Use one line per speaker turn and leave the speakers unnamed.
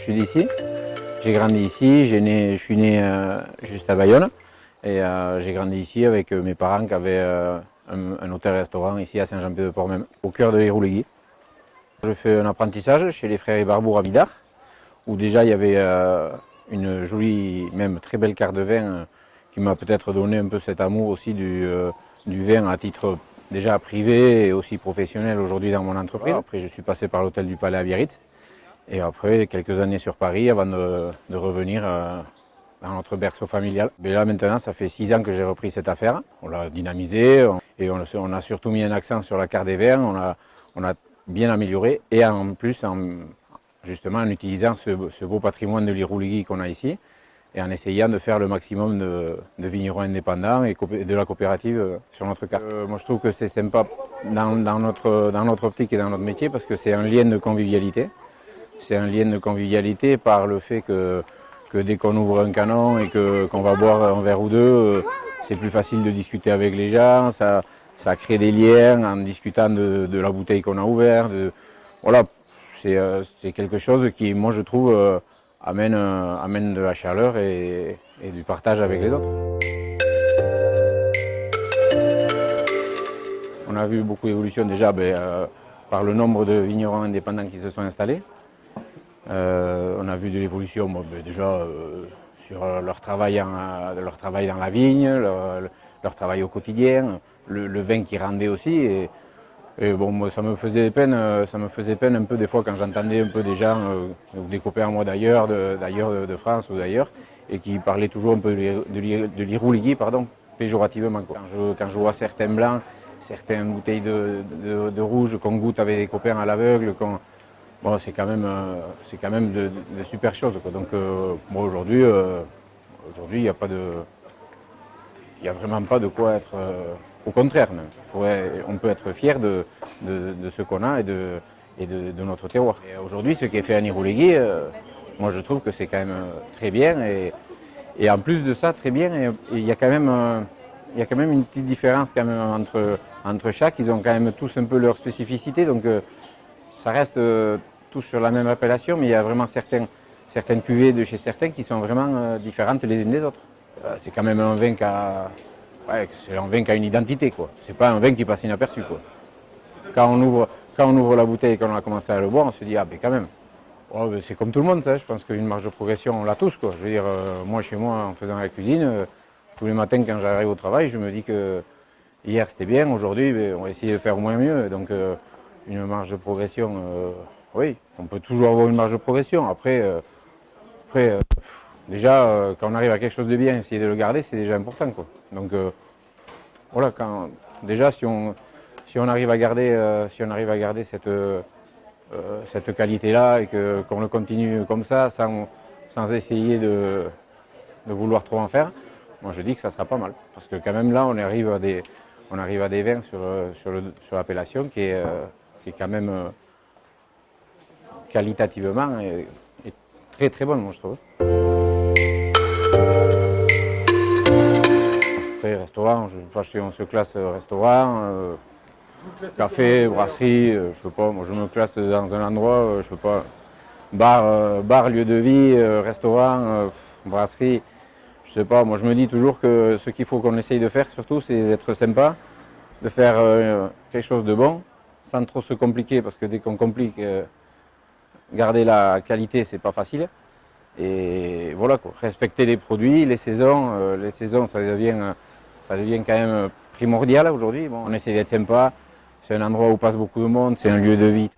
je suis d'ici. J'ai grandi ici, je suis né juste à Bayonne. Et j'ai grandi ici avec mes parents qui avaient un hôtel-restaurant ici à Saint-Jean-Pied-de-Port même, au cœur de Irouléguy. Je fais un apprentissage chez les frères Barbour à Bidart, où déjà il y avait une jolie, même très belle carte de vin qui m'a peut-être donné un peu cet amour aussi du vin à titre déjà privé et aussi professionnel aujourd'hui dans mon entreprise. Après je suis passé par l'hôtel du Palais à Biarritz et après quelques années sur Paris avant de revenir dans notre berceau familial. Mais là maintenant ça fait 6 ans que j'ai repris cette affaire, on l'a dynamisé et on a surtout mis un accent sur la carte des vins, on a bien amélioré et en plus justement en utilisant ce beau patrimoine de l'Irouléguy qu'on a ici et en essayant de faire le maximum de vignerons indépendants et de la coopérative sur notre carte. Moi je trouve que c'est sympa dans notre optique et dans notre métier parce que c'est un lien de convivialité. C'est un lien de convivialité par le fait que dès qu'on ouvre un canon et qu'on va boire un verre ou deux, c'est plus facile de discuter avec les gens, ça crée des liens en discutant de la bouteille qu'on a ouverte. Voilà, c'est quelque chose qui, moi je trouve, amène de la chaleur et du partage avec les autres. On a vu beaucoup d'évolution déjà par le nombre de vignerons indépendants qui se sont installés. On a vu de l'évolution déjà sur leur travail dans la vigne, leur travail au quotidien, le vin qu'ils rendaient aussi. Et bon, moi, ça me faisait peine un peu des fois quand j'entendais un peu des gens, des copains à moi d'ailleurs, de France ou d'ailleurs, et qui parlaient toujours un peu de l'Irouléguy, pardon, péjorativement. Quand je vois certains blancs, certaines bouteilles de rouge qu'on goûte avec des copains à l'aveugle, bon, c'est quand même de super choses, quoi. Donc moi aujourd'hui, il n'y a vraiment pas de quoi être. Au contraire, même. On peut être fier de ce qu'on a et de notre terroir. Aujourd'hui, ce qui est fait à Irouléguy, moi je trouve que c'est quand même très bien. Et en plus de ça, très bien, il y a quand même une petite différence quand même entre chaque. Ils ont quand même tous un peu leur spécificité. Donc ça reste tous sur la même appellation, mais il y a vraiment certaines cuvées de chez certains qui sont vraiment différentes les unes des autres. C'est quand même un vin c'est un vin qui a une identité, quoi. C'est pas un vin qui passe inaperçu, quoi. Quand on ouvre la bouteille et qu'on a commencé à le boire, on se dit ah ben quand même. Oh, ben, c'est comme tout le monde, ça. Je pense qu'une marge de progression, on l'a tous, quoi. Je veux dire, moi chez moi, en faisant la cuisine, tous les matins quand j'arrive au travail, je me dis que hier c'était bien, aujourd'hui ben, on va essayer de faire au moins mieux. Donc une marge de progression, oui, on peut toujours avoir une marge de progression. Après déjà, quand on arrive à quelque chose de bien, essayer de le garder, c'est déjà important, quoi. Donc voilà, déjà si on arrive à garder, cette qualité-là et qu'on le continue comme ça, sans essayer de vouloir trop en faire, moi je dis que ça sera pas mal. Parce que quand même là, on arrive à des vins sur l'appellation qui est quand même qualitativement et très très bonne, moi je trouve. Après, restaurant, on se classe restaurant, café, brasserie, je sais pas, moi je me classe dans un endroit, je sais pas, bar, lieu de vie, restaurant, brasserie, je sais pas, moi je me dis toujours que ce qu'il faut qu'on essaye de faire surtout, c'est d'être sympa, de faire quelque chose de bon, sans trop se compliquer, parce que dès qu'on complique, garder la qualité, c'est pas facile. Et voilà, quoi. Respecter les produits, les saisons, ça devient quand même primordial aujourd'hui. Bon, on essaie d'être sympa, c'est un endroit où passe beaucoup de monde, c'est un lieu de vie.